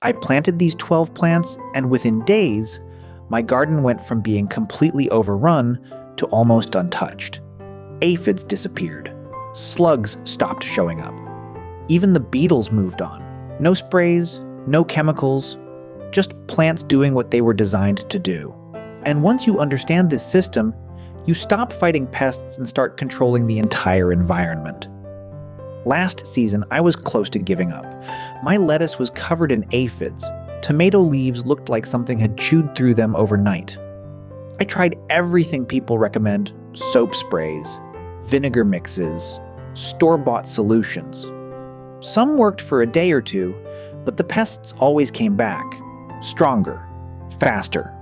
I planted these 12 plants, and within days, my garden went from being completely overrun to almost untouched. Aphids disappeared. Slugs stopped showing up. Even the beetles moved on. No sprays, no chemicals, just plants doing what they were designed to do. And once you understand this system, you stop fighting pests and start controlling the entire environment. Last season, I was close to giving up. My lettuce was covered in aphids. Tomato leaves looked like something had chewed through them overnight. I tried everything people recommend: soap sprays, vinegar mixes, store-bought solutions. Some worked for a day or two, but the pests always came back. Stronger, faster,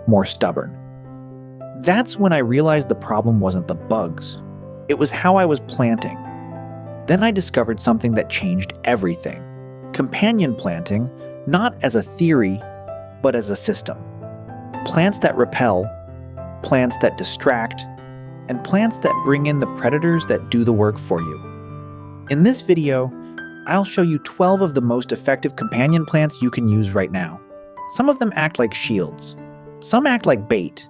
more stubborn. That's when I realized the problem wasn't the bugs. It was how I was planting. Then I discovered something that changed everything. Companion planting, not as a theory, but as a system. Plants that repel, plants that distract, and plants that bring in the predators that do the work for you. In this video, I'll show you 12 of the most effective companion plants you can use right now. Some of them act like shields, some act like bait,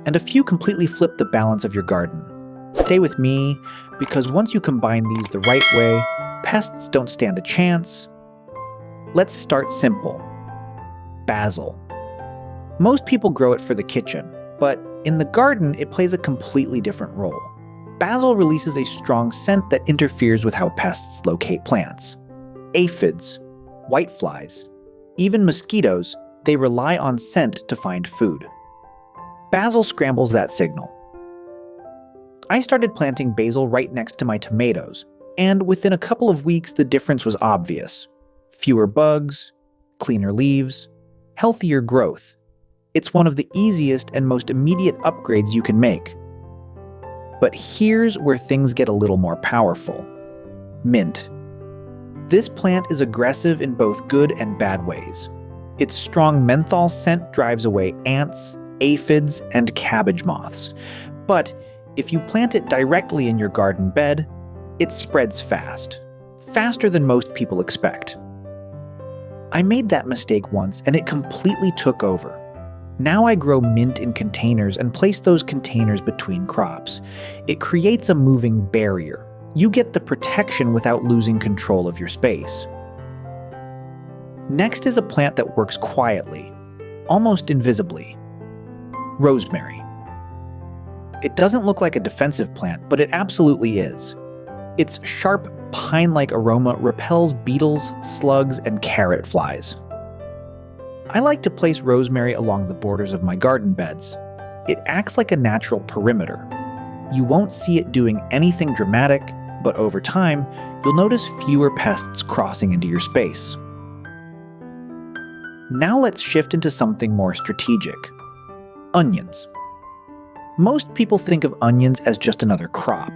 and a few completely flip the balance of your garden. Stay with me, because once you combine these the right way, pests don't stand a chance. Let's start simple. Basil. Most people grow it for the kitchen, but in the garden it plays a completely different role. Basil releases a strong scent that interferes with how pests locate plants. Aphids, whiteflies, even mosquitoes, they rely on scent to find food. Basil scrambles that signal. I started planting basil right next to my tomatoes, and within a couple of weeks the difference was obvious. Fewer bugs, cleaner leaves, healthier growth. It's one of the easiest and most immediate upgrades you can make. But here's where things get a little more powerful. Mint. This plant is aggressive in both good and bad ways. Its strong menthol scent drives away ants, aphids, and cabbage moths. But if you plant it directly in your garden bed, it spreads fast. Faster than most people expect. I made that mistake once and it completely took over. Now I grow mint in containers and place those containers between crops. It creates a moving barrier. You get the protection without losing control of your space. Next is a plant that works quietly, almost invisibly. Rosemary. It doesn't look like a defensive plant, but it absolutely is. Its sharp, pine-like aroma repels beetles, slugs, and carrot flies. I like to place rosemary along the borders of my garden beds. It acts like a natural perimeter. You won't see it doing anything dramatic, but over time, you'll notice fewer pests crossing into your space. Now let's shift into something more strategic. Onions. Most people think of onions as just another crop,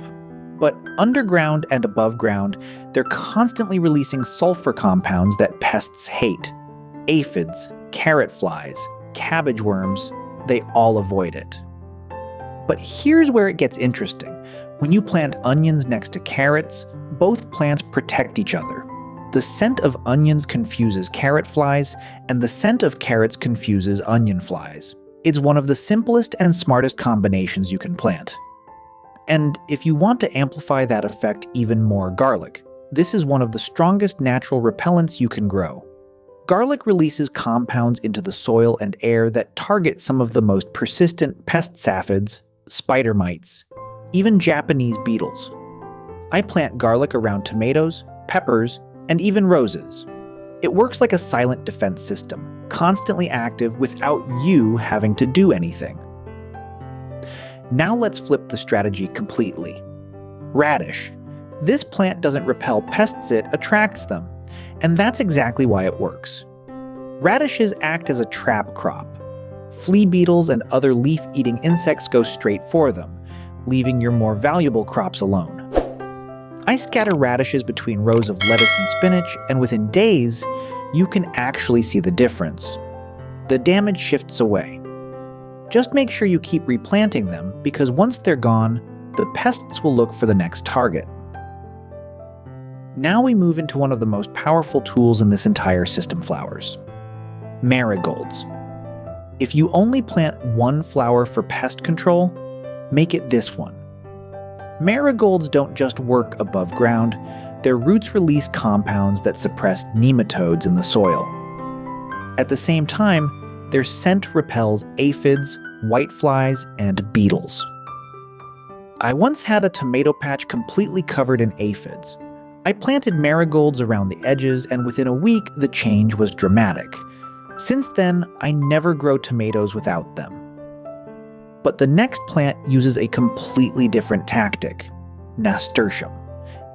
but underground and above ground, they're constantly releasing sulfur compounds that pests hate. Aphids, carrot flies, cabbage worms, they all avoid it. But here's where it gets interesting. When you plant onions next to carrots, both plants protect each other. The scent of onions confuses carrot flies, and the scent of carrots confuses onion flies. It's one of the simplest and smartest combinations you can plant. And if you want to amplify that effect even more, garlic. This is one of the strongest natural repellents you can grow. Garlic releases compounds into the soil and air that target some of the most persistent pests: aphids, spider mites, even Japanese beetles. I plant garlic around tomatoes, peppers, and even roses. It works like a silent defense system, constantly active without you having to do anything. Now let's flip the strategy completely. Radish. This plant doesn't repel pests, it attracts them. And that's exactly why it works. Radishes act as a trap crop. Flea beetles and other leaf-eating insects go straight for them, leaving your more valuable crops alone. I scatter radishes between rows of lettuce and spinach, and within days, you can actually see the difference. The damage shifts away. Just make sure you keep replanting them, because once they're gone, the pests will look for the next target. Now we move into one of the most powerful tools in this entire system: flowers. Marigolds. If you only plant one flower for pest control, make it this one. Marigolds don't just work above ground, their roots release compounds that suppress nematodes in the soil. At the same time, their scent repels aphids, whiteflies, and beetles. I once had a tomato patch completely covered in aphids. I planted marigolds around the edges, and within a week, the change was dramatic. Since then, I never grow tomatoes without them. But the next plant uses a completely different tactic: nasturtium.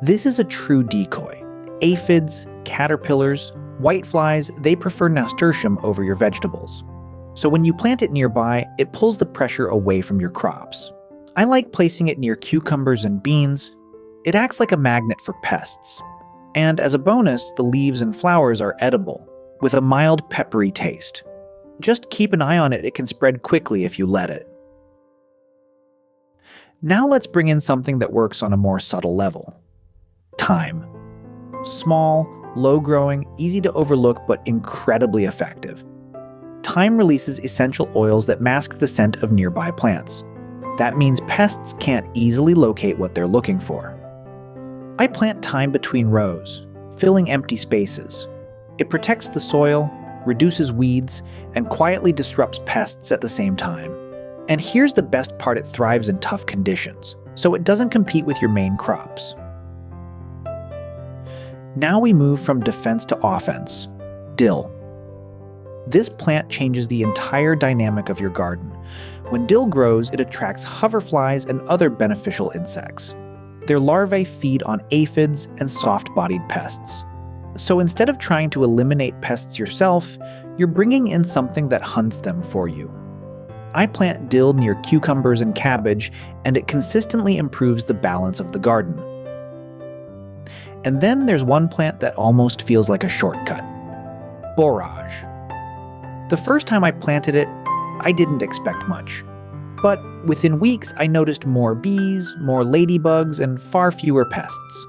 This is a true decoy. Aphids, caterpillars, whiteflies, they prefer nasturtium over your vegetables. So when you plant it nearby, it pulls the pressure away from your crops. I like placing it near cucumbers and beans. It acts like a magnet for pests. And as a bonus, the leaves and flowers are edible, with a mild peppery taste. Just keep an eye on it, it can spread quickly if you let it. Now let's bring in something that works on a more subtle level: thyme. Small, low-growing, easy to overlook, but incredibly effective. Thyme releases essential oils that mask the scent of nearby plants. That means pests can't easily locate what they're looking for. I plant thyme between rows, filling empty spaces. It protects the soil, reduces weeds, and quietly disrupts pests at the same time. And here's the best part: it thrives in tough conditions, so it doesn't compete with your main crops. Now we move from defense to offense: dill. This plant changes the entire dynamic of your garden. When dill grows, it attracts hoverflies and other beneficial insects. Their larvae feed on aphids and soft-bodied pests. So instead of trying to eliminate pests yourself, you're bringing in something that hunts them for you. I plant dill near cucumbers and cabbage, and it consistently improves the balance of the garden. And then there's one plant that almost feels like a shortcut: borage. The first time I planted it, I didn't expect much. But within weeks, I noticed more bees, more ladybugs, and far fewer pests.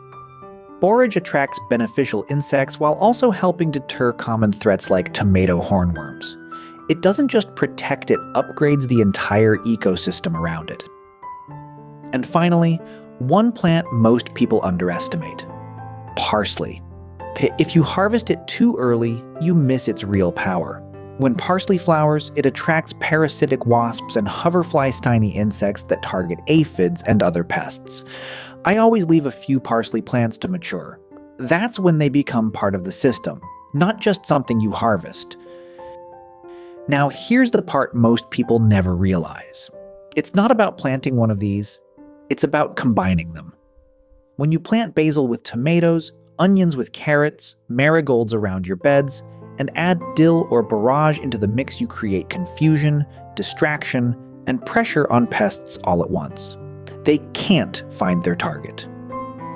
Borage attracts beneficial insects while also helping deter common threats like tomato hornworms. It doesn't just protect, it upgrades the entire ecosystem around it. And finally, one plant most people underestimate: parsley. If you harvest it too early, you miss its real power. When parsley flowers, it attracts parasitic wasps and hoverfly-stiny insects that target aphids and other pests. I always leave a few parsley plants to mature. That's when they become part of the system, not just something you harvest. Now here's the part most people never realize. It's not about planting one of these, it's about combining them. When you plant basil with tomatoes, onions with carrots, marigolds around your beds, and add dill or borage into the mix, you create confusion, distraction, and pressure on pests all at once. They can't find their target.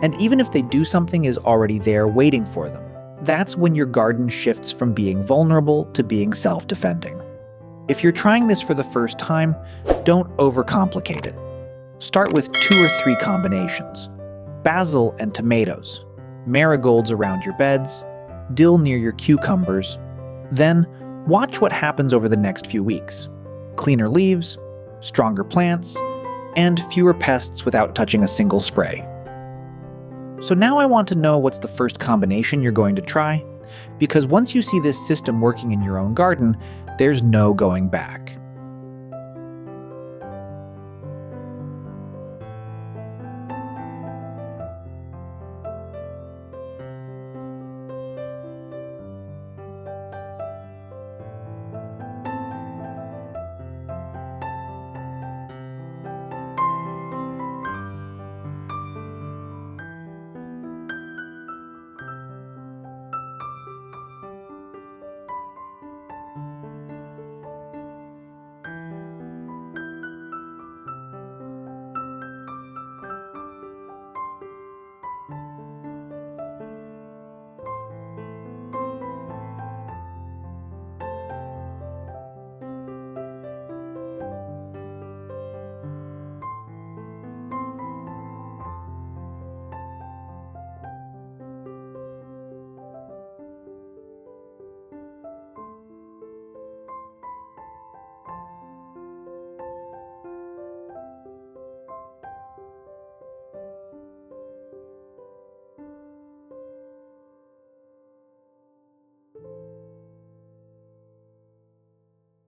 And even if they do, something is already there waiting for them. That's when your garden shifts from being vulnerable to being self-defending. If you're trying this for the first time, don't overcomplicate it. Start with 2 or 3 combinations: basil and tomatoes, marigolds around your beds, dill near your cucumbers. Then, watch what happens over the next few weeks. Cleaner leaves, stronger plants, and fewer pests without touching a single spray. So now I want to know what's the first combination you're going to try, because once you see this system working in your own garden, there's no going back.